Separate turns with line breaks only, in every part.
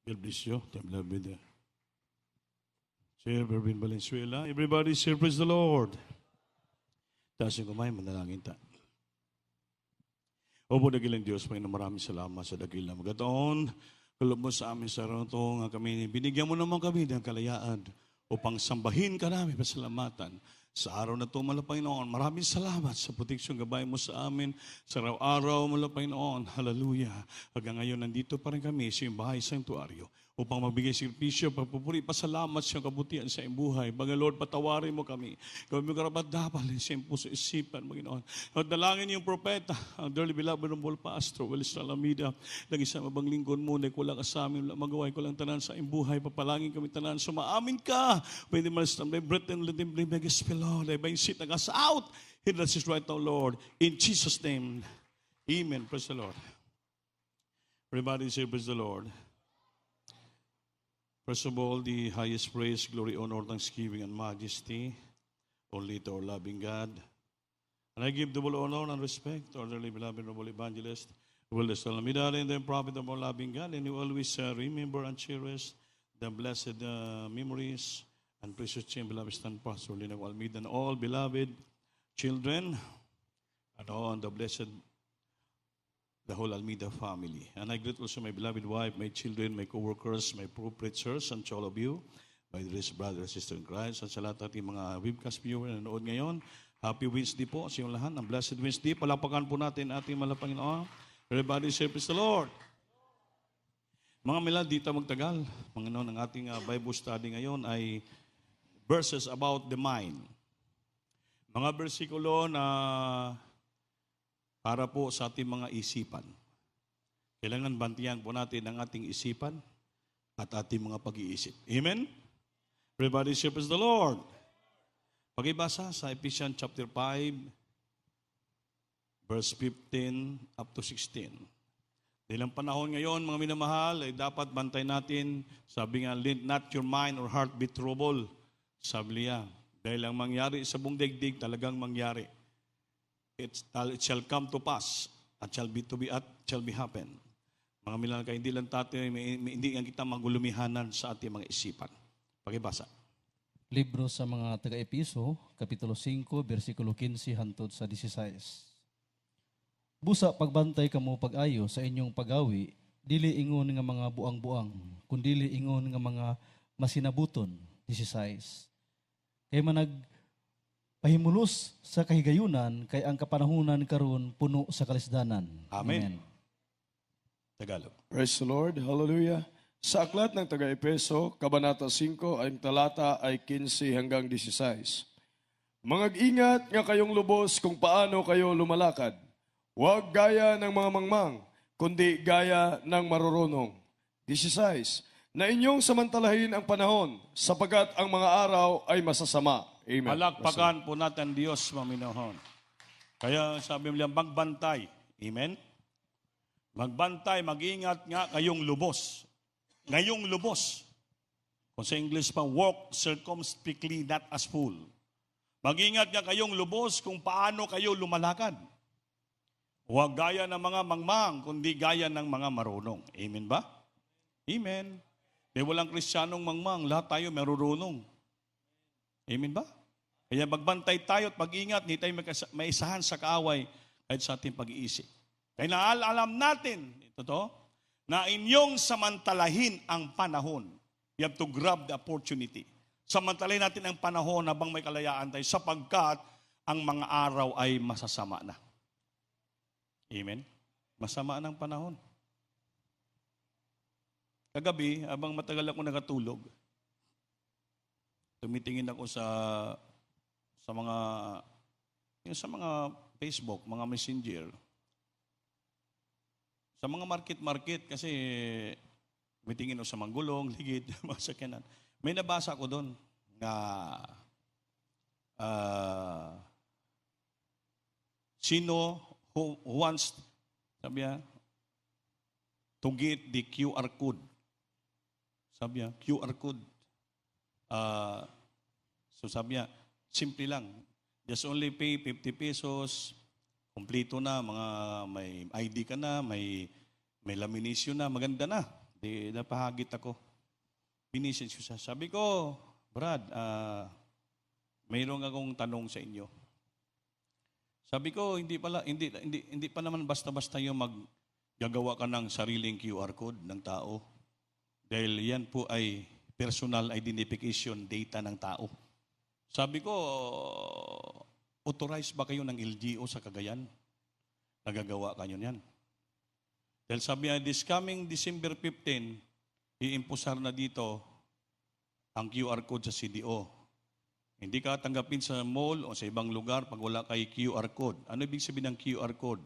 God bless you. Time love with you. Sir Bervin Valenzuela. Everybody say, praise the Lord. Taas yung kamay, manalangin ta. Opo, dakilang Diyos, Panginoon, maraming salamat sa dakilang magatoon. Kulob mo sa amin sa araw ito, nga kami, binigyan mo naman kami ng kalayaan upang sambahin ka namin, pasalamatan. Sa araw na ito, Panginoon, maraming salamat sa proteksyon gabay mo sa amin. Sa araw-araw, Panginoon, hallelujah. Hanggang ngayon, nandito pa rin kami sa iyong bahay sanktuaryo upang magbigay servisyo, pagpupuri, pasalamat sa iyong kabutihan sa iyong buhay. Baga, Lord, patawarin mo kami. Gawin mo karapat-dapat sa iyong puso isipan, Panginoon. At dalangin yung propeta, ang dearly beloved ng Pastor, Willis Alameda, nag-isang mabang lingkod mo, na wala ka sa amin, magaway ko lang tanan sa iyong buhay, papalangin kami tanan, sumaamin ka. Pwede malastan, may breath and let him bring my gospel, Lord. I bind sit us out. Hear us right now, Lord. In Jesus' name, amen. Praise the Lord. Everybody say, praise the Lord. First of all, the highest praise, glory, honor, thanksgiving, and majesty only to our loving God. And I give double honor and respect to our dearly beloved noble evangelist, Willis Alameda, and the prophet of our loving God, and you always remember and cherish the blessed memories and precious chain, beloved stand pastor, Lina Almeida, and all beloved children, and all the blessed, the whole Almeida family. And I greet also my beloved wife, my children, my co-workers, my pro-preachers, and to all of you, my dearest brother and sister in Christ, at sa lahat ating mga webcast viewer na nanood ngayon. Happy Wednesday po sa inyong lahat. Ang blessed Wednesday. Palapakan po natin ating mahal na Panginoon. Everybody say, praise the Lord. Mga milad, di tayo magtagal. Panginoon, ang ating Bible study ngayon ay verses about the mind. Mga bersikulo na para po sa ating mga isipan. Kailangan bantiyan po natin ang ating isipan at ating mga pag-iisip. Amen? Everybody say, praise the Lord. Pag-ibasa sa Ephesians chapter 5, verse 15 up to 16. Dahil ang panahon ngayon, mga minamahal, ay dapat bantay natin, sabi nga, let not your mind or heart be troubled. Sabi niya, dahil ang mangyari sa buong daigdig, talagang mangyari. It shall come to pass, at shall be happen. Mga minamahal, hindi lang tayo, hindi lang kita magulumihanan sa ating mga isipan. Pag-ibasa.
Libro sa mga taga-Episo, Kapitulo 5, versikulo 15 hantod sa 16. Busa pagbantay kamo pag-ayo sa inyong pagawi, dili ingon nga mga buang-buang, kundili ingon nga mga masinabuton. 16. Kay manag pahimulos sa kahigayunan, kay ang kapanahunan karon puno sa kalisdanan.
Amen. Tagalog.
Praise the Lord. Hallelujah. Sa aklat ng taga-Epeso, Kabanata 5, ang talata ay 15 hanggang 16. Mangag-ingat nga kayong lubos kung paano kayo lumalakad. Huwag gaya ng mga mangmang, kundi gaya ng marurunong. 16. Na inyong samantalahin ang panahon, sapagat ang mga araw ay masasama. Amen.
Palakpakan po natin Diyos, maminohon. Kaya sabi mo lang, magbantay. Amen? Magbantay, mag-ingat nga kayong lubos. Ngayong lubos. Kung sa English pa, walk circumspectly, not as fool. Mag-ingat nga kayong lubos kung paano kayo lumalakad. Huwag gaya ng mga mangmang, kundi gaya ng mga marunong. Amen ba? Amen. May walang Kristiyanong mangmang, lahat tayo marurunong. Amen ba? Kaya magbantay tayo at mag-ingat, hindi tayo maisahan sa kaaway kahit sa ating pag-iisip. Kaya naalam natin, ito to, na inyong samantalahin ang panahon. You have to grab the opportunity. Samantalahin natin ang panahon habang may kalayaan tayo sapagkat ang mga araw ay masasama na. Amen? Masama ng panahon. Kagabi, habang matagal ako nakatulog, tumitingin ako sa mga Facebook, mga messenger, sa mga market kasi tumitingin ako sa Manggulong, Ligid, mga sakyanan. May nabasa ko doon na sino who wants, sabi niya, to get the QR code. Sabi niya, QR code. So sabi niya, simple lang. Just only pay 50 pesos, kumpleto na, mga may ID ka na, may lamination na, maganda na. Di napahagit ako. Binisin ko siya. Sabi ko, Brad, mayroon akong tanong sa inyo. Sabi ko, hindi pa naman basta-basta yung maggagawa ka ng sariling QR code ng tao. Dahil yan po ay personal identification data ng tao. Sabi ko, authorized ba kayo ng LGO sa Cagayan? Nagagawa kayo yan. Dahil sabi niya, this coming December 15, iimpusar na dito ang QR code sa CDO. Hindi ka tanggapin sa mall o sa ibang lugar pag wala kay QR code. Ano ibig sabihin ng QR code?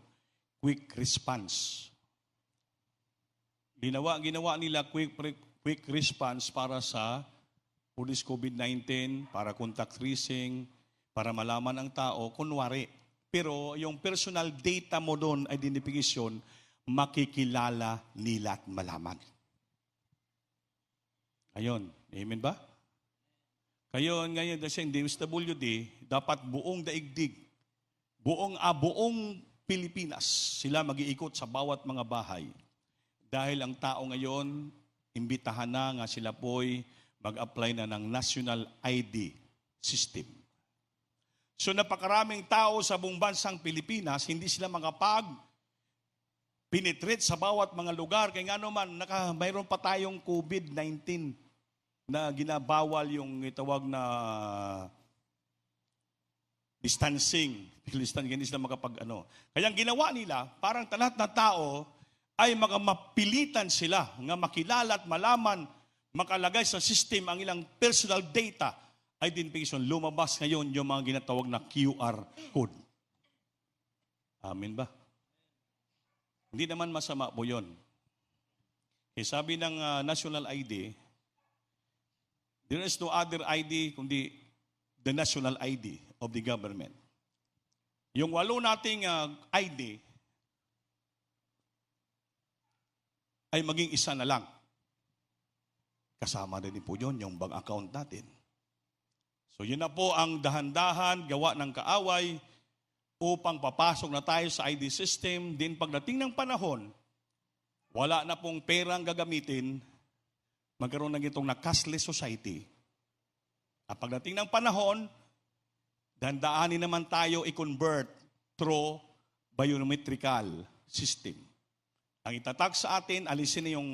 Quick response. Ginawa nila quick response para sa police COVID-19, para contact tracing, para malaman ang tao, kunwari. Pero yung personal data mo doon, identification, makikilala nila at malaman. Ayun. Amen ba? Ngayon sa DSWD, dapat buong daigdig, buong Pilipinas, sila mag-iikot sa bawat mga bahay. Dahil ang tao ngayon, imbitahan na nga sila po'y mag-apply na ng National ID System. So napakaraming tao sa buong bansang Pilipinas, hindi sila penetrate sa bawat mga lugar. Kaya nga naman, mayroon pa tayong COVID-19 na ginabawal yung itawag na distancing. Hindi sila Kaya ang ginawa nila, parang lahat na tao ay mapilitan sila nga makilala at malaman, makalagay sa system ang ilang personal data identification. Lumabas ngayon yung mga ginatawag na QR code. Amen ba? Hindi naman masama po yun. Kaya sabi ng National ID, there is no other ID kundi the national ID of the government. Yung 8 nating ID ay maging isa na lang. Kasama din po yun, yung bank account natin. So yun na po ang dahan-dahan gawa ng kaaway upang papasok na tayo sa ID system. Din pagdating ng panahon, wala na pong perang gagamitin, magkaroon na itong na cashless society. At pagdating ng panahon, dandaanin naman tayo i-convert through biometrical system. Ang itatak sa atin, alisin na yung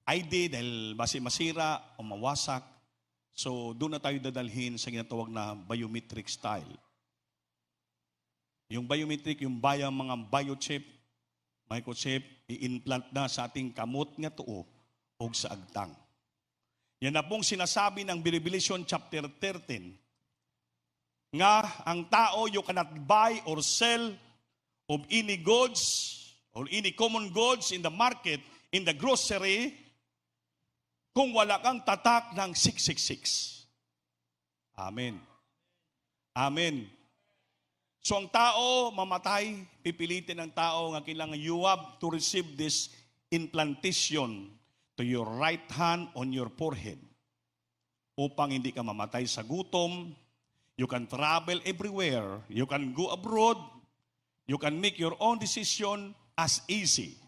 ID dahil basi masira o mawasak. So doon na tayo dadalhin sa ginatawag na biometric style. Yung biometric, yung mga biochip, microchip, i-implant na sa ating kamot nga tuo o sa agtang. Yan na pong sinasabi ng Revelation chapter 13, nga ang tao, you cannot buy or sell of any goods or any common goods in the market, in the grocery, kung wala kang tatak ng 666. Amen. Amen. So ang tao, mamatay, pipilitin ng tao nga kailangan you have to receive this implantation to your right hand on your forehead upang hindi ka mamatay sa gutom. You can travel everywhere. You can go abroad. You can make your own decision as easy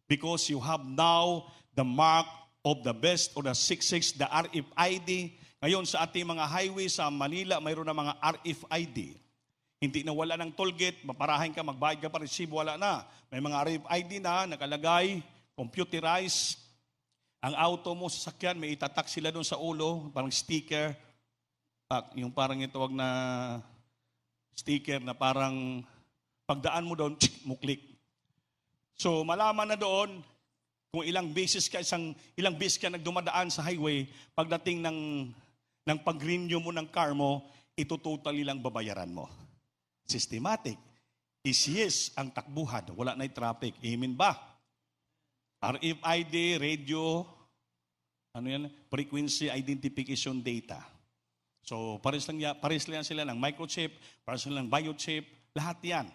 because you have now the mark of the best or the 66, the RFID. Ngayon sa ating mga highway sa Manila, mayroon na mga RFID. Hindi na wala ng toll gate, maparahin ka, magbayad ka pa, receive, wala na. May mga RFID na, nakalagay, computerized. Ang auto mo, sasakyan, may itatak sila doon sa ulo, parang sticker. Yung parang itawag na sticker na parang pagdaan mo doon, mo click. So malaman na doon kung ilang beses ka nagdumadaan sa highway, pagdating ng pag-renew mo ng car mo, ito totally lang babayaran mo. Systematic. Yes ang takbuhan. Wala na yung traffic. Amen ba? RFID, radio, frequency identification data. So, pares lang sila ng microchip, pares lang ng biochip, lahat yan.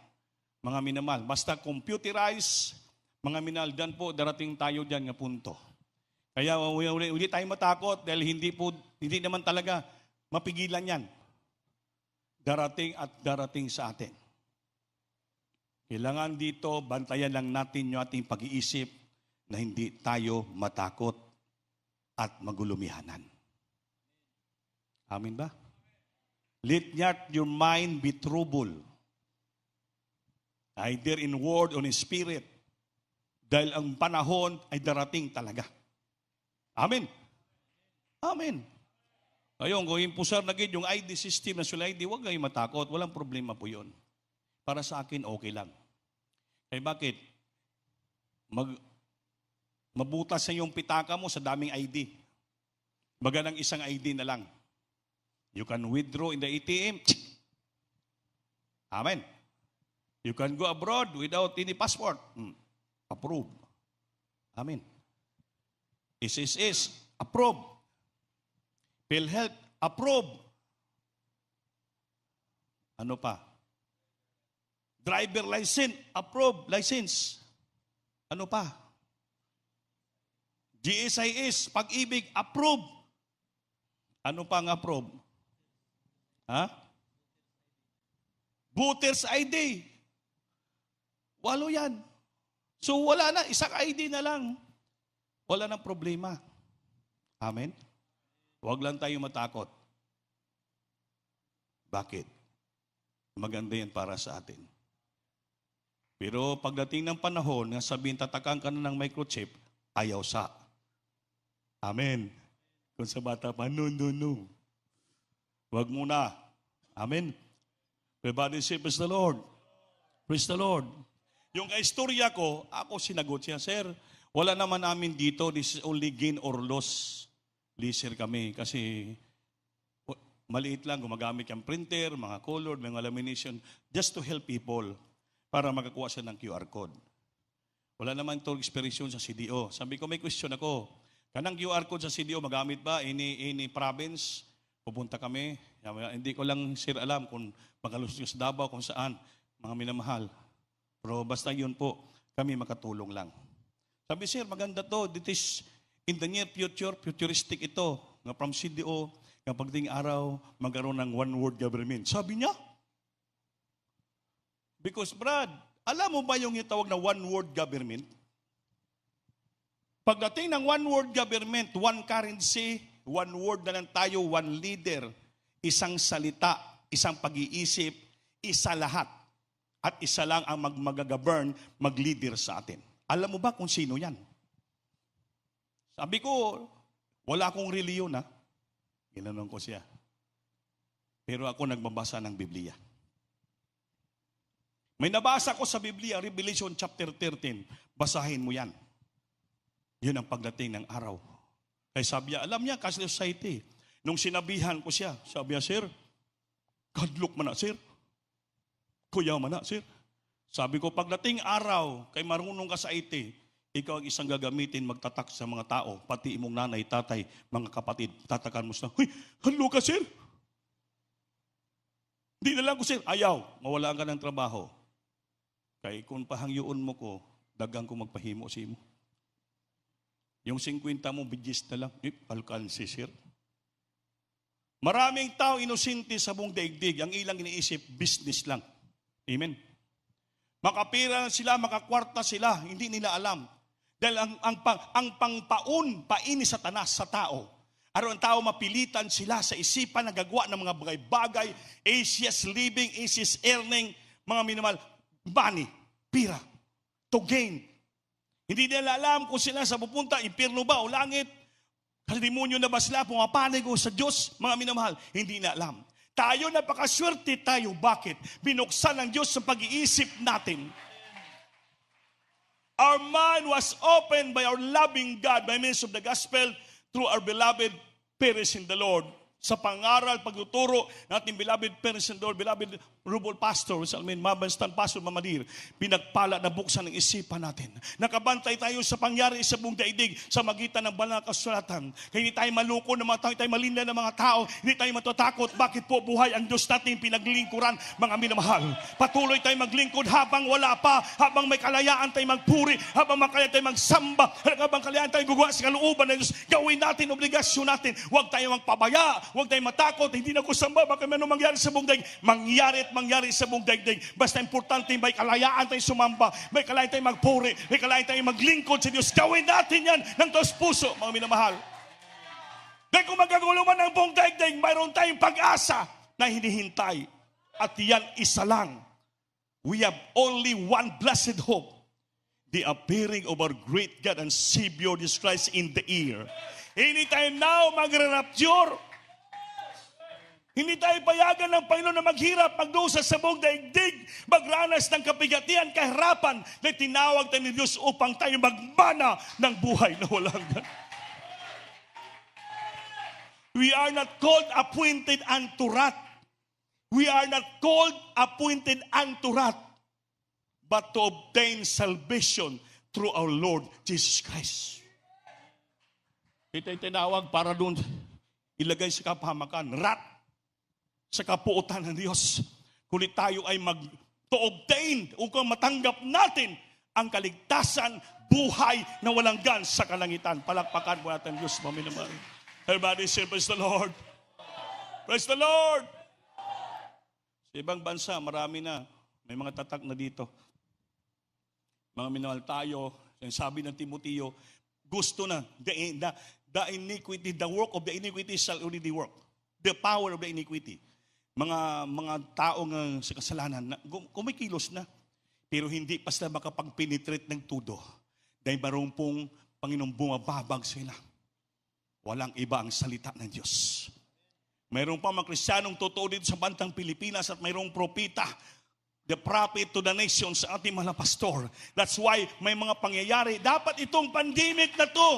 Mga minimal. Basta computerized, mga minal, dan po, darating tayo dyan nga punto. Kaya uli tayo matakot dahil hindi naman talaga mapigilan yan. Darating at darating sa atin. Kailangan dito, bantayan lang natin yung ating pag-iisip na hindi tayo matakot at magulumihanan. Amin ba? Let not your mind be troubled, either in word or in spirit, dahil ang panahon ay darating talaga. Amen. Amen. Ngayon, kung impusar na gid yung ID system, national ID, huwag kayong matakot. Walang problema po yun. Para sa akin, okay lang. Kaya bakit? Mabutas na yung pitaka mo sa daming ID. Baga ng isang ID na lang. You can withdraw in the ATM. Amen. You can go abroad without any passport. Approve. Amen. SSS, approve. PhilHealth, approve. Ano pa? Driver license, approve. License. Ano pa? GSIS, Pag-ibig, approve. Ano pa ang approve? Ha? Voters ID. 8 yan. So wala na, isang ID na lang. Wala nang problema. Amen? Huwag lang tayo matakot. Bakit? Maganda yan para sa atin. Pero pagdating ng panahon, nga sabihin tatakan ka na ng microchip, ayaw sa. Amen. Kung sa bata pa, no. Huwag muna. Amen. Everybody say, praise the Lord. Praise the Lord. Yung kaistorya ko, ako sinagot siya, Sir, wala naman namin dito, this is only gain or loss. Leisure kami kasi maliit lang, gumagamit yung printer, mga color, mga lamination, just to help people para makakuha siya ng QR code. Wala naman ito expiration sa CDO. Sabi ko, may question ako. Kanang QR code sa CDO, magamit ba? Any province? Pupunta kami. Hindi ko lang, sir, alam kung magalusot sa Davao, kung saan, mga minamahal. Pero basta yun po, kami makatulong lang. Sabi, sir, maganda to. This is in the near future, futuristic ito. Nga from CDO, nga pagdating araw, magkaroon ng one-world government. Sabi niya. Because, Brad, alam mo ba yung itawag na one-world government? Pagdating ng one-world government, one currency, one word na lang tayo, one leader, isang salita, isang pag-iisip, isa lahat. At isa lang ang mag-govern, mag-leader sa atin. Alam mo ba kung sino yan? Sabi ko, wala akong reliyon, ha? Ginanong ko siya. Pero ako nagbabasa ng Biblia. May nabasa ko sa Biblia, Revelation chapter 13. Basahin mo yan. Yun ang pagdating ng araw. Kaya sabi niya, alam niya, Catholic Society. Nung sinabihan ko siya, sabi niya, sir, kadlok man na, sir. Kuya man na, sir. Sabi ko, pagdating araw, kay marunong ka sa IT, ikaw ang isang gagamitin magtatak sa mga tao, pati imong nanay, tatay, mga kapatid, tatakan mo sa, huy, halo ka, sir. Hindi na lang ko, sir. Ayaw, mawalaan ka ng trabaho. Kaya kung pahangyoon mo ko, dagang ko magpahimo si mo. Yung 50 mo, bigis na lang. Alkansi, sir. Maraming tao inosente sa buong daigdig. Ang ilang iniisip, business lang. Amen. Makapira sila, makakwarta sila, hindi nila alam. Dahil ang pangpaun, paini sa tanas sa tao. Araw ang tao mapilitan sila sa isipan na gagawa ng mga bagay-bagay, anxious living, anxious earning, mga minimal, money, pira, to gain. Hindi nila alam kung sila sa pupunta, impyerno ba o langit, demonyo na ba sila, pumapanig o sa Diyos, mga minamahal. Hindi na alam. Tayo, napakaswerte tayo. Bakit? Binuksan ng Diyos sa pag-iisip natin. Our mind was opened by our loving God by means of the gospel through our beloved parents in the Lord. Sa pangaral, pagtuturo natin, beloved parents in the Lord, beloved Rubol Pastor, Mabanstan Pastor Mamadir, pinagpala na buksan ng isipan natin. Nakabantay tayo sa pangyari sa buong daigdig sa magitan ng banal na kasulatan. Kaya hindi tayo maluko ng mga tao, hindi tayo malinda ng mga tao, hindi tayo matatakot. Bakit po buhay ang Diyos natin pinaglingkuran, mga minamahal? Patuloy tayo maglingkod habang wala pa, habang may kalayaan tayo magpuri, habang makaya tayo magsamba, habang kalayaan tayo gugawa sa kalooban ng Diyos. Gawin natin, obligasyon natin. Huwag tayo magpabaya, huwag tayong matakot, hindi na ko samba, baka may anong mangyari sa buong daigdig. Mangyari at mangyari sa buong daigdig. Basta importante, may kalayaan tayong sumamba, may kalayaan tayong magpuri, may kalayaan tayong maglingkod sa Diyos. Gawin natin yan ng taos puso, mga minamahal. Dahil kung magagulo man ang buong daigdig, mayroon tayong pag-asa na hinihintay. At yan isa lang. We have only one blessed hope. The appearing of our great God and Savior Jesus Christ in the air. Hindi tayo now magre-rapture. Hindi tayo payagan ng Panginoon na maghirap, magdusa sa buong daigdig, magranas ng kapigatian, kahirapan na tinawag tayo ni Diyos upang tayo magmana ng buhay na walang hanggan. We are not called appointed unto wrath. We are not called appointed unto wrath, but to obtain salvation through our Lord Jesus Christ. Ito'y tinawag para doon ilagay sa kapahamakan, wrath, sa kapuotan ng Diyos. Kulit tayo ay to obtain, upang matanggap natin ang kaligtasan, buhay na walang gan sa kalangitan. Palakpakan po natin Diyos, maminamari. Everybody say, praise the Lord. Praise the Lord. Sa ibang bansa, marami na. May mga tatak na dito. Mga minahal tayo, sabi ng Timoteo, gusto na, the iniquity, the work of the iniquity shall already work. The power of the iniquity. Mga taong sa kasalanan, kumikilos na. Pero hindi pa sila makapag-penetrate ng tudo. Dahil marong pong Panginoong bumababag sila. Walang iba ang salita ng Diyos. Mayroon pa mga Kristiyanong totoo dito sa bantang Pilipinas at mayroong propeta, the prophet to the nations, sa ating mga pastor. That's why may mga pangyayari. Dapat itong pandemic na to,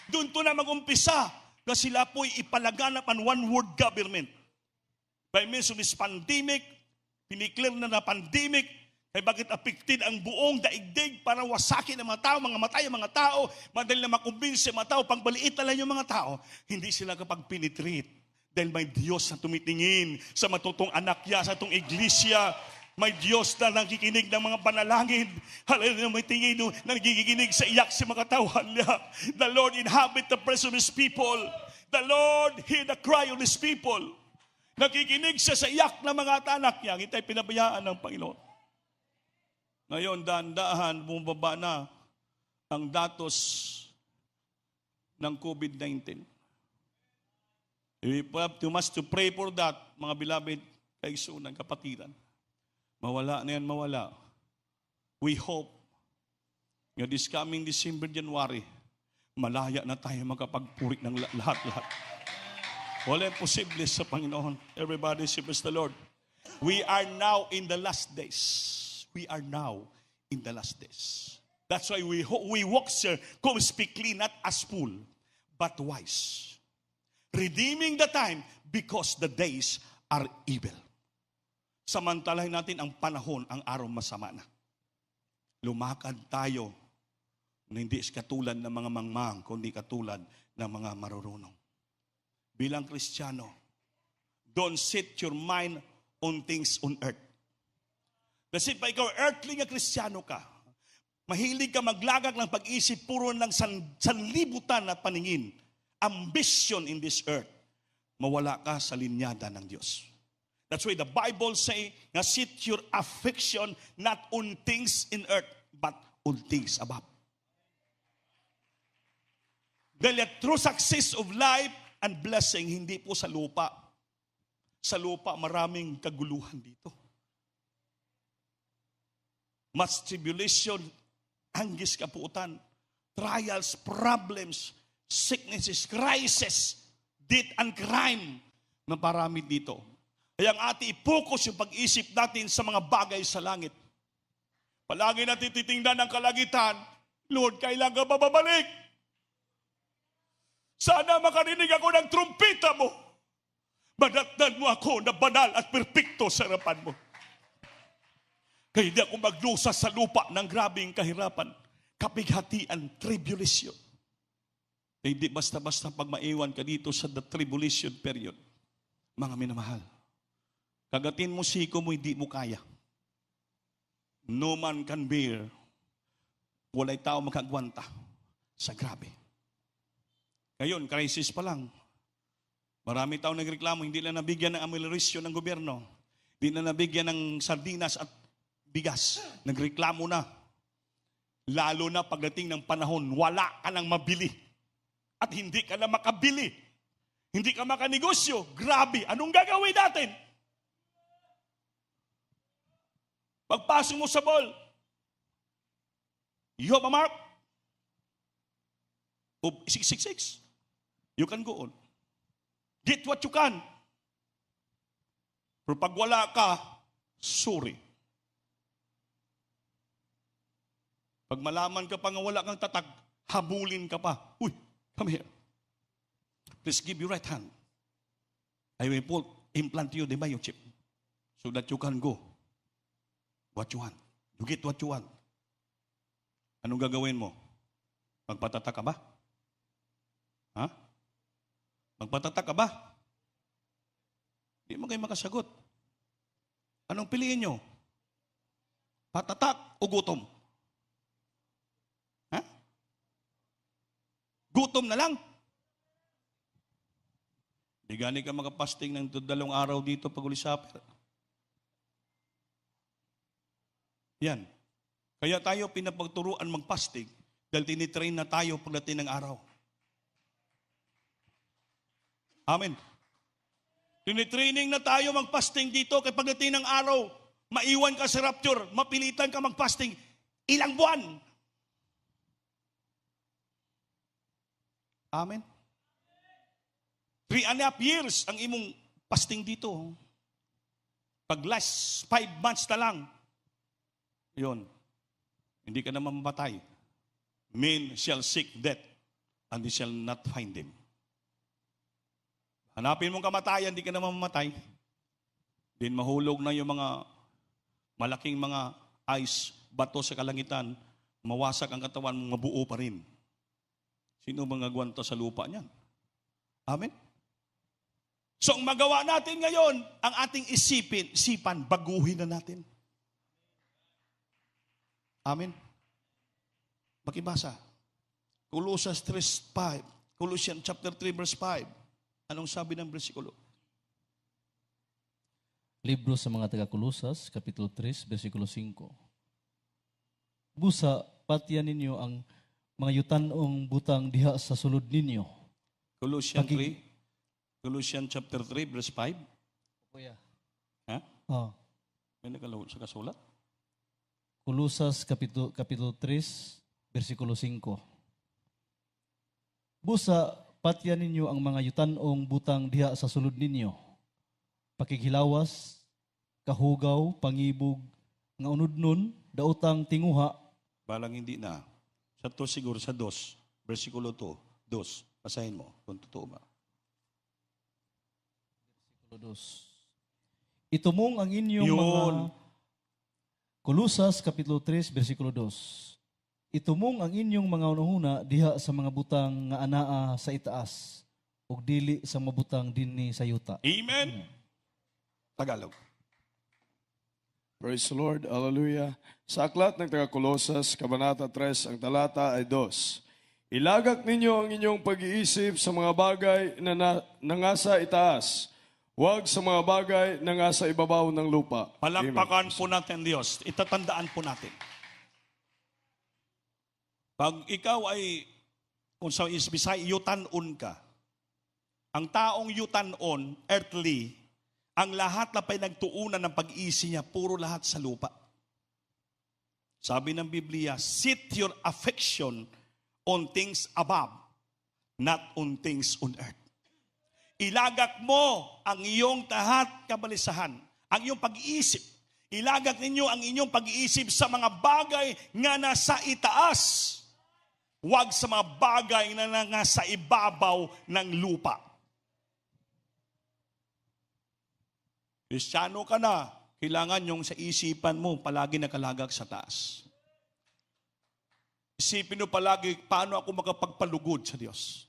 doon to na mag-umpisa na sila po'y ipalaganap ang one-world government. By means of this pandemic, piniklear na pandemic, ay bakit affected ang buong daigdig para wasakin ang mga tao, mga matay ang mga tao, madali na makumbinsi ang mga tao, pagbaliit na lang yung mga tao, hindi sila kapag penetrate. Dahil may Diyos na tumitingin sa matutong anak niya, sa itong iglesia. May Diyos na nakikinig ng mga panalangin. Hallelujah, may tingin na nakikinig sa iyak sa mga katawan niya. The Lord inhabit the praise of His people. The Lord hear the cry of His people. Nakikinig siya sa iyak ng mga anak niya. Hindi tayo pinabayaan ng Panginoon. Ngayon, dahan-dahan, bumababa na ang datos ng COVID-19. We have too much to pray for that, mga beloved kaigsunan, kapatiran. Mawala na yan, mawala. We hope nga this coming December, January, malaya na tayo magkapagpuri ng lahat-lahat. Wala posible sa Panginoon. Everybody say, praise the Lord. We are now in the last days. We are now in the last days. That's why we walk circumspectly, not as fool, but wise. Redeeming the time because the days are evil. Samantalahin natin ang panahon, ang araw masama na. Lumakad tayo na hindi katulad ng mga mangmang, kundi katulad ng mga marurunong. Bilang Kristiyano, don't set your mind on things on earth. Kasi pa ikaw, earthly nga Kristiyano ka, mahilig ka maglagak ng pag-isip, puro ng sanlibutan at paningin, ambition in this earth, mawala ka sa linyada ng Diyos. That's why the Bible say, nga set your affection not on things in earth, but on things above. Dahil the true success of life and blessing, hindi po sa lupa. Sa lupa, maraming kaguluhan dito. Much tribulation, anggis kapuutan, trials, problems, sicknesses, crisis, death and crime na parami dito. Kaya ang ating i-focus yung pag-isip natin sa mga bagay sa langit. Palagi natin titingnan ang kalagitan, Lord, kailan ka babalik? Sana makarinig ako ng trumpeta mo. Madatnan mo ako na banal at perpekto sa harapan mo. Kaya hindi ako maglusa sa lupa ng grabing kahirapan, kapighatian, tribulation. Hindi basta-basta pag maiwan ka dito sa the tribulation period. Mga minamahal, kagatin mo siko mo, hindi mo kaya. No man can bear. Walay tao makagwanta sa grabe. Ngayon, crisis pa lang. Marami taong nagreklamo, hindi na nabigyan ng ameliorisyon ng gobyerno. Hindi na nabigyan ng sardinas at bigas. Nagreklamo na. Lalo na pagdating ng panahon, wala ka nang mabili. At hindi ka na makabili. Hindi ka makanegosyo. Grabe, anong gagawin natin? Pagpasok mo sa mall, you have a mark of 666. You can go on. Get what you can. Pero pag wala ka, sorry. Pag malaman ka pa nga wala kang tatag, habulin ka pa. Uy, come here. Please give your right hand. I will implant you the biochip so that you can go what you want. You get what you want. Anong gagawin mo? Magpatatak ka ba? Ha? Magpatatak ka ba? Hindi mo kayo makasagot. Anong piliin nyo? Patatak o gutom? Ha? Gutom na lang? Di gani ka makapasting ng 2 araw dito pag ulisapir. Yan. Kaya tayo pinapagturuan magpasting dahil tinitrain na tayo pagdating ng araw. Amen. Tinitraining na tayo magpasting dito kaya pagdating ng araw, maiwan ka sa rapture, mapilitan ka magpasting. Ilang buwan? Amen. 3.5 years ang imong fasting dito. Pag last 5 months na lang, yun, hindi ka na mamamatay. Men shall seek death, and they shall not find him. Hanapin mong kamatayan, hindi ka na mamamatay. Then mahulog na yung mga malaking mga ice, bato sa kalangitan, mawasak ang katawan mong mabuo pa rin. Sino bang gagawanta sa lupa niyan? Amen? So ang magawa natin ngayon, ang ating isipan, baguhin na natin. Amen? Makibasa. Colossians 3:5. Colossians chapter 3 verse 5. Anong sabi ng bersikulo?
Libro sa mga taga-Kolosas, Kapitulo 3, versikulo 5. Busa, patian ninyo ang mga yutanong butang diha sa sulod ninyo.
Colossians 3. Colossians chapter 3 verse 5.
Kuya.
Ha?
Oh.
May nakalawag sa kasulat?
Kolosas, Kapitulo 3, versikulo 5. Busa, patian ninyo ang mga yutanong butang diha sa sulod ninyo. Pakighilawas, kahugaw, pangibog, nga unudnon, daotang tinguha.
Balang hindi na. Sa to siguro sa 2, versikulo 2. Basahin mo kung totoo ba.
Versikulo 2. Itumong ang inyong mga... Kolosas, Kapitulo 3, versikulo 2. Itumong ang inyong mga unahuna diha sa mga butang nga anaa sa itaas ug dili sa mabutang dinhi sa yuta.
Amen. Tagalog.
Praise the Lord. Hallelujah. Sa aklat ng taga-Kolosas, Kabanata 3, ang talata ay 2. Ilagak ninyo ang inyong pag-iisip sa mga bagay na nangasa itaas, huwag sa mga bagay na nangasa ibabaw ng lupa.
Palakpakan po natin Diyos. Itatandaan po natin. Pag ikaw ay, kung sa Bisay, yutanon ka. Ang taong yutanon, earthly, ang lahat na pinagtuunan ng pag-iisi niya, puro lahat sa lupa. Sabi ng Biblia, set your affection on things above, not on things on earth. Ilagak mo ang iyong tahat kabalisahan, ang iyong pag-iisip. Ilagak ninyo ang inyong pag-iisip sa mga bagay nga nasa itaas. Huwag sa mga bagay na nasa ibabaw ng lupa. Kristiyano ka na, kailangan yung sa isipan mo palagi nakalagak sa taas. Isipin mo palagi, paano ako makapagpalugod sa Diyos?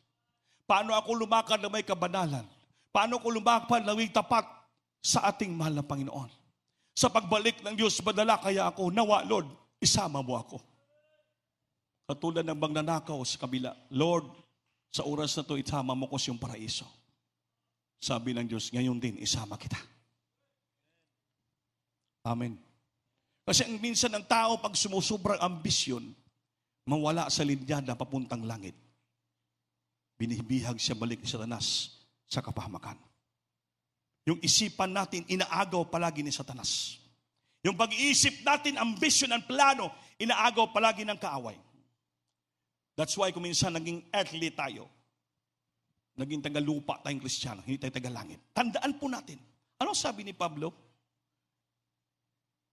Paano ako lumakad na may kabanalan? Paano ako lumakad na may tapat sa ating mahal na Panginoon? Sa pagbalik ng Diyos, madala kaya ako, nawa, Lord, isama mo ako. Katulad ng magnanakaw sa kabila, Lord, sa oras na to, itama mo ko siyang paraiso. sabi ng Diyos, ngayon din, isama kita. Amen. Kasi minsan ang tao, pag sumusobrang ambisyon, mawala sa linya na papuntang langit. Binibihag siya balik ni Satanas sa kapahamakan. Yung isipan natin, inaagaw palagi ni Satanas. Yung pag-iisip natin, ambisyon at plano, inaagaw palagi ng kaaway. That's why kung minsan naging earthly tayo, naging tagalupa tayong Kristiyano, hindi tayo tagalangit. Tandaan po natin. Ano sabi ni Pablo?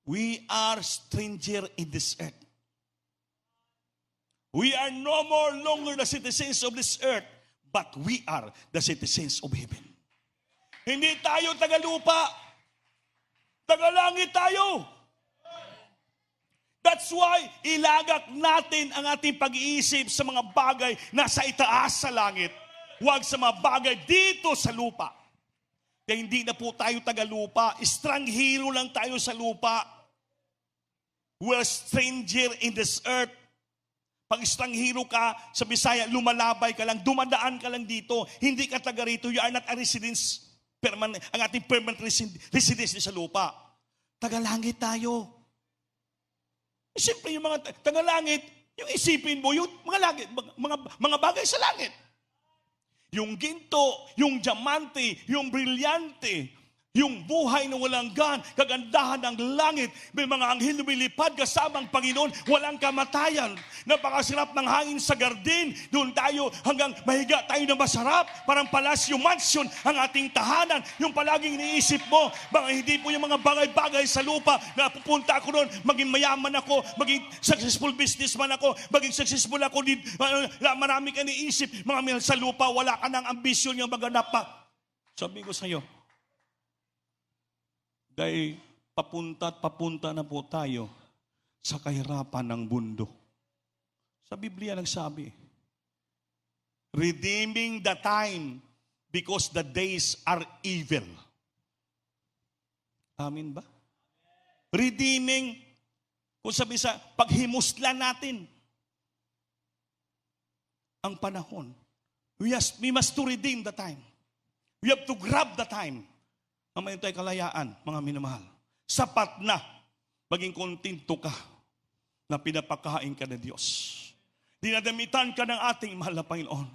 We are stranger in this earth. We are no more longer the citizens of this earth, but we are the citizens of heaven. Hindi tayo tagalupa. Tagalangit tayo. That's why ilagak natin ang ating pag-iisip sa mga bagay na sa itaas sa langit. Huwag sa mga bagay dito sa lupa. Kaya hindi na po tayo tagalupa. Estranghero lang tayo sa lupa. We're stranger in this earth. Pag estranghero ka sa Bisaya, lumalabay ka lang, dumadaan ka lang dito. Hindi ka taga rito. You are not a residence. Ang ating permanent residence sa lupa. Tagalangit tayo. Siyempre yung mga tagalangit, yung isipin mo, yung mga bagay sa langit. Yung ginto, yung diamante, yung brilyante, yung buhay na walang gan, kagandahan ng langit, may mga anghel lumilipad kasamang Panginoon, walang kamatayan. Napakasarap ng hangin sa garden, doon tayo hanggang mahiga tayo na masarap, parang Palacio Mansion ang ating tahanan. Yung palaging iniisip mo, hindi po yung mga bagay-bagay sa lupa na pupunta ako doon, maging mayaman ako, maging successful businessman ako, maging successful ako, marami ka iniisip, mga mil sa lupa, wala ka ng ambisyon yung maganap pa. Sabi ko sa iyo, dahil papunta at papunta na po tayo sa kahirapan ng mundo. Sa Biblia nagsabi, redeeming the time because the days are evil. Amin ba? Redeeming, kung sabi sa paghimuslan natin ang panahon. We must to redeem the time. We have to grab the time. Ang may tayo kalayaan, mga minamahal. Sapat na maging kontento ka na pinapakain ka ng Diyos. Dinadamitan ka ng ating mahal na Panginoon.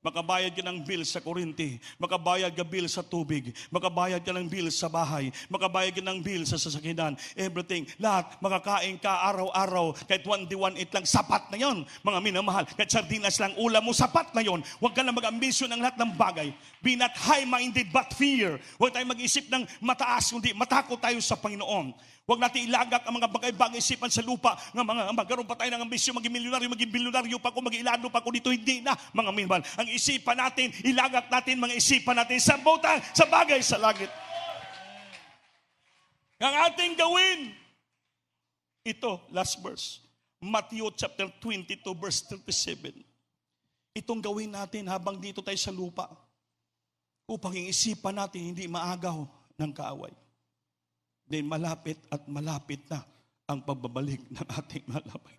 Makabayad ka ng bill sa kuryente, makabayad ka bill sa tubig, makabayad ka ng bill sa bahay, makabayad ka ng bill sa sasakyan, everything, lahat, makakain ka araw-araw, kahit 1-1 lang, sapat na yon, mga minamahal. Kahit sardinas lang ulam mo, sapat na yon. Huwag ka lang mag-ambisyon ng lahat ng bagay. Be not high-minded but fear. Huwag tayo mag-isip ng mataas, kundi matakot tayo sa Panginoon. Huwag natin ilagak ang mga bagay-bagay isipan sa lupa. Magkaroon pa tayo ng ambisyon, maging bilyonaryo pa ako, maging ilado pa ako dito. Hindi na, mga minamahal. Ang isipan natin, ilagak natin mga isipan natin sa butang, sa bagay sa langit. Ang ating gawin, ito, last verse. Matthew chapter 22, verse 37. Itong gawin natin habang dito tayo sa lupa upang yung isipan natin hindi maagaw ng kaaway. Then malapit at malapit na ang pagbabalik ng ating malapay.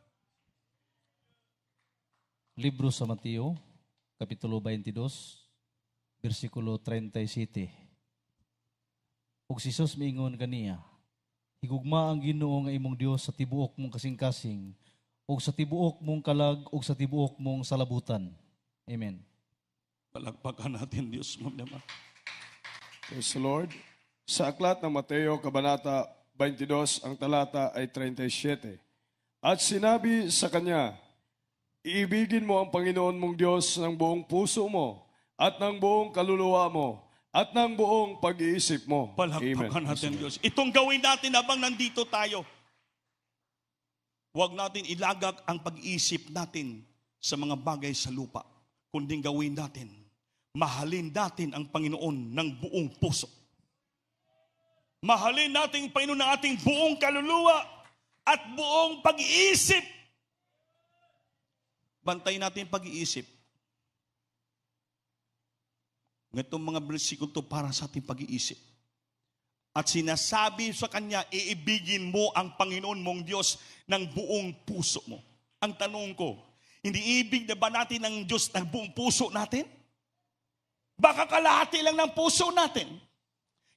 Libro sa Mateo, Kapitulo 22, versikulo 37. Ug si Jesus miingon kaniya, higugma ang Ginoo nga imong Dios sa tibuok mong kasing-kasing, ug sa tibuok mong kalag, ug sa tibuok mong salabutan. Amen.
Palagpakan natin Diyos, mamama.
Praise the Lord. Sa aklat ng Mateo, Kabanata 22, ang talata ay 37. At sinabi sa kanya, iibigin mo ang Panginoon mong Diyos ng buong puso mo, at ng buong kaluluwa mo, at ng buong pag-iisip mo.
Palagpakan natin Diyos. Itong gawin natin habang nandito tayo. Huwag natin ilagak ang pag-iisip natin sa mga bagay sa lupa, kundi gawin natin, mahalin natin ang Panginoon ng buong puso. Mahalin natin, Panginoon, ng ating buong kaluluwa at buong pag-iisip. Bantayin natin pag-iisip. Itong mga bersikulo to para sa ating pag-iisip. At sinasabi sa kanya, iibigin mo ang Panginoon mong Diyos ng buong puso mo. Ang tanong ko, hindi ibig na ba natin ng Diyos ng buong puso natin? Baka kalahati lang ng puso natin.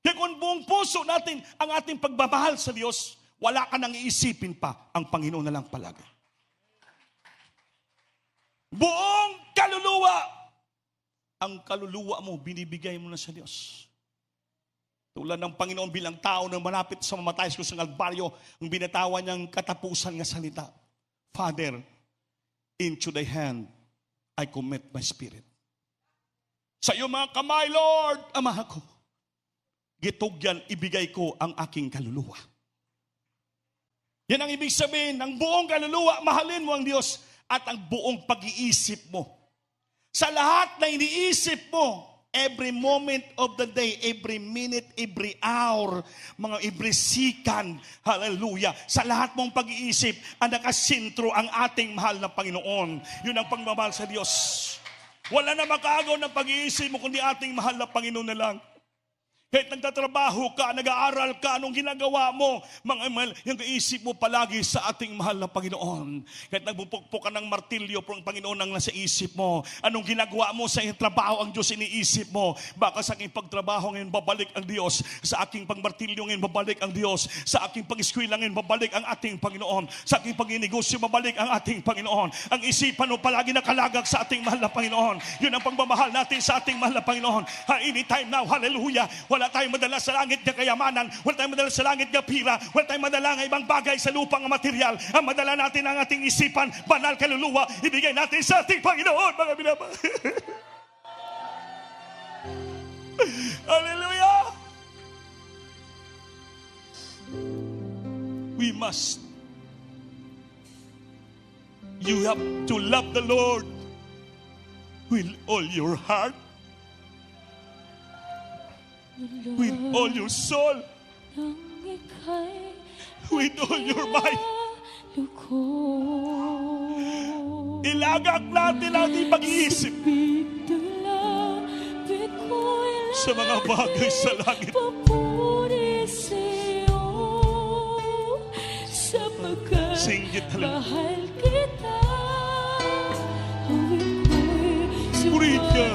Kaya kung buong puso natin ang ating pagmamahal sa Diyos, wala ka nang iisipin pa, ang Panginoon na lang palagi. Buong kaluluwa, ang kaluluwa mo, binibigay mo na sa Diyos. Tulad ng Panginoon bilang tao na malapit sa mamatay sa Kalbaryo, ang binatawan niyang katapusan ng salita. Father, into thy hand, I commit my spirit. Sa iyo mga kamay, Lord, Ama ko, gitugyan, ibigay ko ang aking kaluluwa. Yan ang ibig sabihin, ng buong kaluluwa, mahalin mo ang Diyos at ang buong pag-iisip mo. Sa lahat na iniisip mo, every moment of the day, every minute, every hour, mga every second, hallelujah, sa lahat mong pag-iisip, ang nakasintro ang ating mahal na Panginoon. Yun ang pagmamahal sa Diyos. Wala na makaagaw ng pag-iisip mo, kundi ating mahal na Panginoon na lang. Kahit nagtatrabaho ka, nag-aaral ka, anong ginagawa mo, yung isip mo palagi sa ating mahal na Panginoon. Kahit nagbupukpok ka ng martilyo, pero ang Panginoon ang nasa isip mo. Anong ginagawa mo sa iyong trabaho, ang Diyos iniisip mo. Baka sa aking pagtrabaho ngayon, babalik ang Diyos. Sa aking pagmartilyo ngayon, babalik ang Diyos. Sa aking pag-eskwela ngayon, babalik ang ating Panginoon. Sa aking pag-inegosyo, babalik ang ating Panginoon. Ang isipan mo palagi nakalagak sa ating mahal na Panginoon. Yun ang pagmamahal natin sa ating mahal na Panginoon. Anytime now, hallelujah. Wala tayong madala sa langit na kayamanan, wala tayong madala sa langit na pira, wala tayong madala ng ibang bagay sa lupang material. Ang madala natin ang ating isipan, banal kaluluwa, ibigay natin sa ating Panginoon, mga binaba. Hallelujah! We must. You have to love the Lord with all your heart, with all your soul, with all your might. Ilagak natin ang ating pag-iisip sa mga bagay sa langit. Singgit halaga. Purihin ka.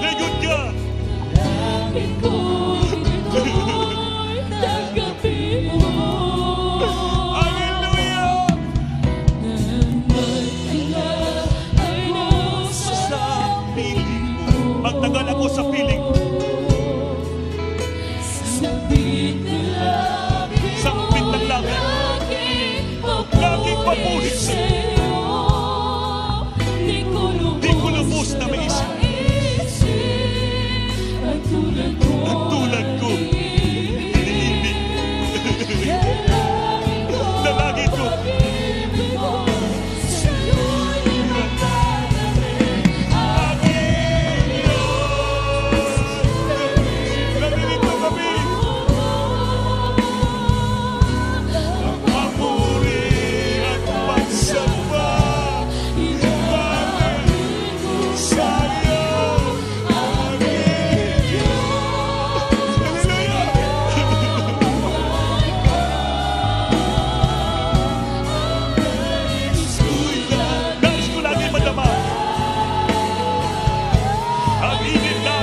Lagot ka. Hallelujah! Sa piling mo. Magtagal ako sa piling mo. Sampit ng langit. Laging papulit sa'yo. Di ko lubos na may isip. At tulad ko, iniibig. Dalangin ko. Narinig ko kami. Ang papuri at pagsamba. Sa'yo. Nais ko lagi madama ang init na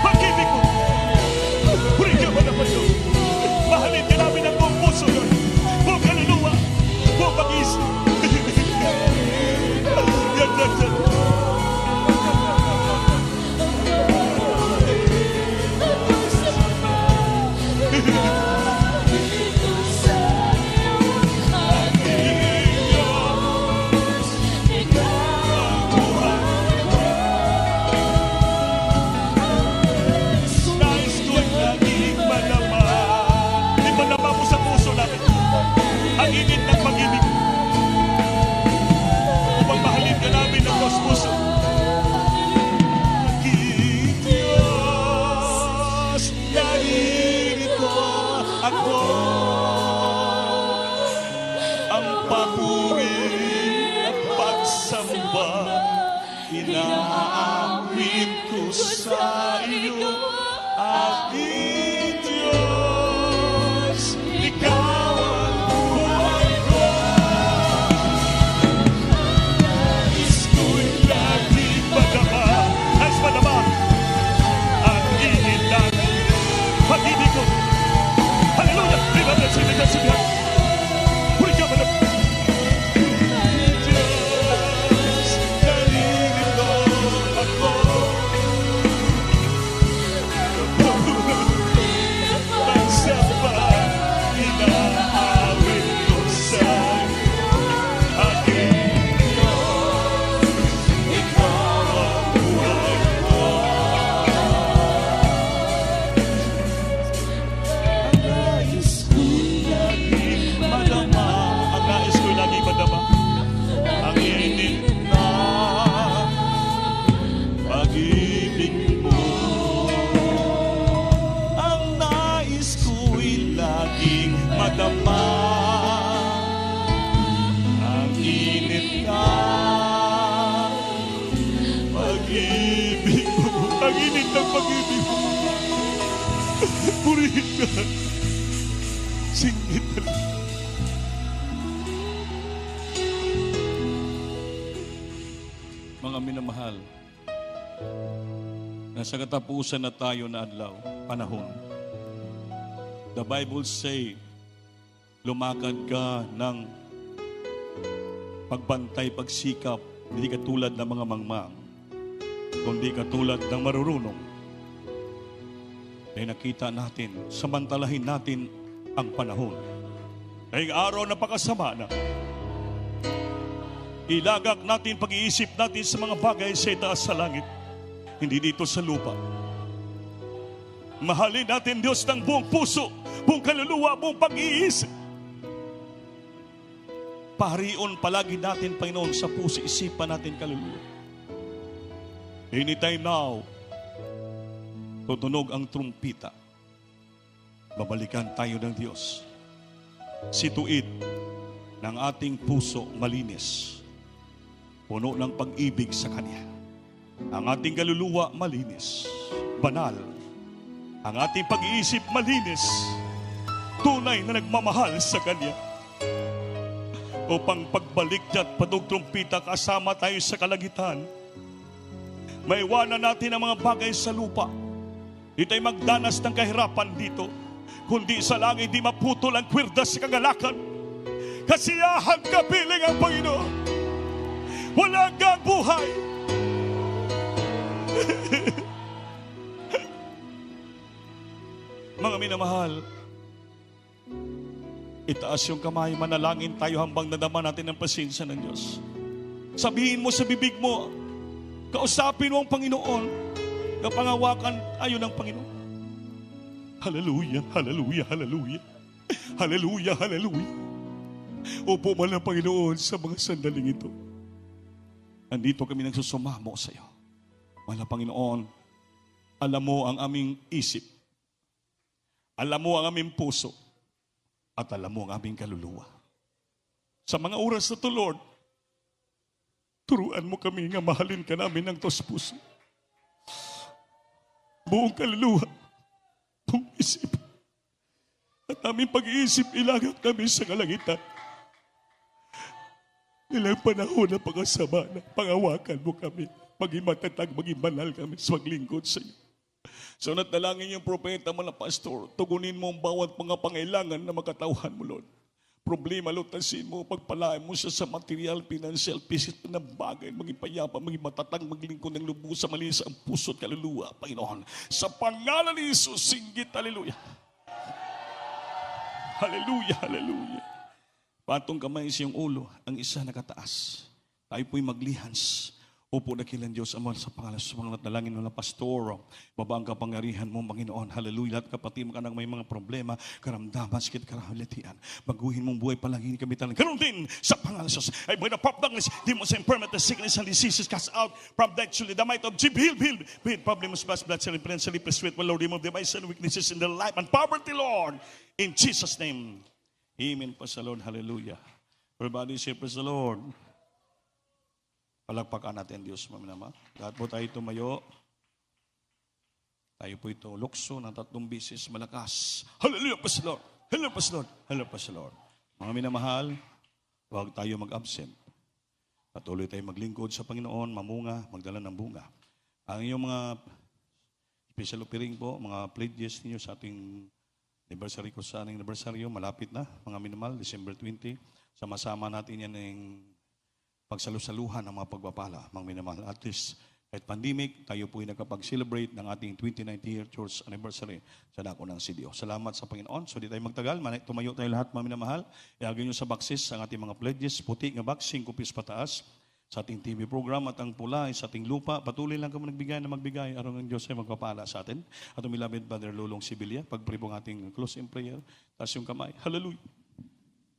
pag-ibig mo. Purihin ka ba naman yun? Mahalin ka namin ang buong puso yun, buong kaluluwa, buong pag-isip. Yan. Nais ko'y laging madama. Ipadama mo sa puso namin ang init ng pag-ibig mo. Upang mahalin ka namin ng puso. Aking Diyos, narito ako. Ang papuri at pagsamba, inaawit ko sa iyo. Aking Diyos, ikaw ang buhay ko. Nais ko'y laging madama pag-ibig mo, ang init ng pag-ibig mo. Purihin ka. Singgit na. Mga minamahal, nasa katapusan na tayo na adlaw, panahon. The Bible say, lumakad ka ng pagbantay, pagsikap, hindi ka tulad ng mga mangmang, kundi ka tulad ng marurunong. Dahil nakita natin, samantalahin natin ang panahon. Dahil araw na pakasama na, ilagak natin, pag-iisip natin sa mga bagay sa itaas sa langit, hindi dito sa lupa. Mahalin natin Diyos ng buong puso, buong kaluluwa, buong pag-iisip. Paharion palagi natin, Panginoon, sa puso, isipan natin, kaluluwa. Anytime now, tutunog ang trumpita. Babalikan tayo ng Diyos. Situid ng ating puso malinis. Puno ng pag-ibig sa Kanya. Ang ating kaluluwa malinis. Banal. Ang ating pag-iisip malinis. Tunay na nagmamahal sa Kanya. Upang pagbalik at patugtrumpita kasama tayo sa kalangitan. Maiwanan natin ang mga bagay sa lupa. Di tayo magdanas ng kahirapan dito. Kundi sa langit di maputol ang kwirdas sa kagalakan. Kasiyahan kapiling ang Panginoon. Wala kang buhay. Mga minamahal, itaas yung kamay, manalangin tayo hambang nadama natin ang pasensya ng Diyos. Sabihin mo sa bibig mo, kausapin mo ang Panginoon, kapangawakan tayo ng Panginoon. Hallelujah, hallelujah, hallelujah. Hallelujah, hallelujah. Upo man ang Panginoon sa mga sandaling ito. Andito kami nagsusumamo sa iyo. Mahal na Panginoon, alam mo ang aming isip. Alam mo ang aming puso. At alam mo ang aming kaluluwa. Sa mga oras na ito, Lord, turuan mo kami nga mahalin ka namin ng tos puso. Buong kaluluwa, buong isip. At aming pag-iisip, ilagak kami sa kalangitan. Ilang panahon na pagkasama na pangawakan mo kami. Maging matatag, maging banal kami sa maglingkod sa iyo. So natalangin yung propeta mo na pastor, tugunin mo ang bawat mga pangailangan na makatauhan mo, Lord. Problema, lutasin mo, pagpalaan mo siya sa material, financial, physical na bagay, maging payapa, maging matatag, maglingkod ng lubos sa malinis ang puso at kaluluwa, Panginoon. Sa pangalan ni Jesus, singgit, hallelujah. Hallelujah, hallelujah. Patong kamay sa iyong ulo, ang isa nakataas. Tayo po'y maglihans. Upo na kilang Diyos, Ama, sa pangalan sa mga natalangin mo na pastor. Baba ang kapangyarihan mo, Panginoon. Hallelujah. Lahat kapatid mo ka nang may mga problema, karamdaman, sakit, karahulitian. Baguhin mong buhay palagi kami talang. Karoon din sa pangalan sa Diyos. Ay, buhay na pop darkness, demons, infirmity, sickness, and diseases cast out from the actually the might of Jesus. Heal problems, blood, cell, and sleep, sweat, well, Lord, remove devices and weaknesses in their life and poverty, Lord. In Jesus' name. Amen po sa Lord. Hallelujah. Everybody say, praise the Lord. Palagpakan natin Diyos, maminama. Lahat po tayo tumayo. Tayo po ito lukso ng 3 bisis malakas. Hallelujah, praise the Lord. Hallelujah, praise the Lord. Hallelujah, praise the Lord. Mga minamahal, huwag tayo mag-absent. Patuloy tayo maglingkod sa Panginoon, mamunga, magdala ng bunga. Ang iyong mga special offering po, mga pledges ninyo sa ating anniversary ko sa ating anniversaryo, malapit na, mga minamahal, December 20. Sama-sama natin yan ng pagsalusaluhan ng mga pagpapala, mga minamahal. At least, kahit pandemic, tayo po ay nakapag-celebrate ng ating 29th year church anniversary sa dako ng CDO. Salamat sa Panginoon. So, di tayo magtagal. Tumayo tayo lahat, mga minamahal. Iagay nyo sa boxes ang ating mga pledges. Puti nga box, 5 pies pataas sa ating TV program at ang pula ay sa ating lupa. Patuloy lang kami nagbigay na magbigay. Araw ng Diyos ay magpapala sa atin. At umilabit Brother Lulong Sibilia, pagpray po ang ating close in prayer. Taas yung kamay. Hallelujah.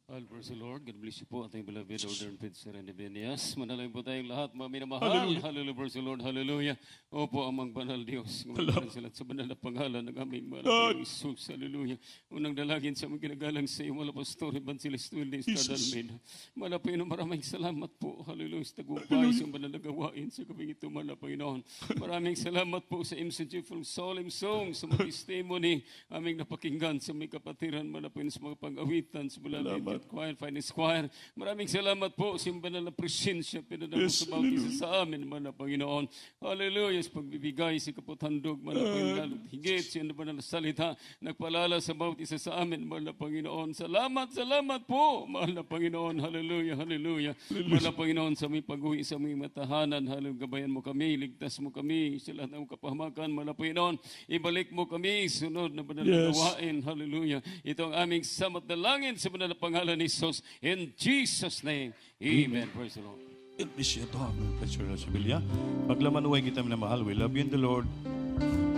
Praise the Lord. God bless you po ating beloved Order and Pizzer and Ebenias. Manalangin po tayong lahat, mga minamahal. Hallelujah. Praise the Lord. Hallelujah. Opo, amang banal Diyos. Ngumagalan sila sa banal na pangalan ng aming mahal na Jesus. Hallelujah. Unang dalagin sa mga ginagalang sa iyo, mga pastor, Evangelist Willis Cadalmeda. Malapino, maraming salamat po. Hallelujah. Sa tagumpay sa banal na gawain sa gabing ito, mga Panginoon. Maraming salamat po sa MCG from Solemn Song, sa mga testimony, aming napakinggan sa mga kapatiran, mga Panginoon, sa mga pang-awitan, sa mga choir, finance choir. Maraming salamat po sa banal na presensya pinadamo sa bawat isa sa amin, mga Panginoon. Hallelujah. Sa pagbibigay sa kaputhandog, mga Panginoon, higit sa banal na salita, nagpalala sa bawat isa sa amin, mga Panginoon. Salamat, salamat po, mga Panginoon. Hallelujah, hallelujah. Mga Panginoon, sa aming pag-uwi, sa aming matahanan, hallelujah, gabayan mo kami, ligtas mo kami, sa lahat ng kapahamakan, mga Panginoon. Ibalik mo kami, sunod na banal na gawain, hallelujah. Ito ang aming samot na langin sa banal na pangalan ni Jesus. In Jesus' name, Amen. Praise the Lord.
Ito ang Pastor Sibilia. Paglaman uway kita minamahal, we love you in the Lord.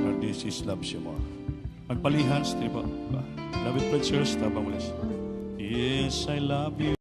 Our this is loves you more. Magpalihans, di ba? Love it, preachers, tabang ulis. Yes, I love you.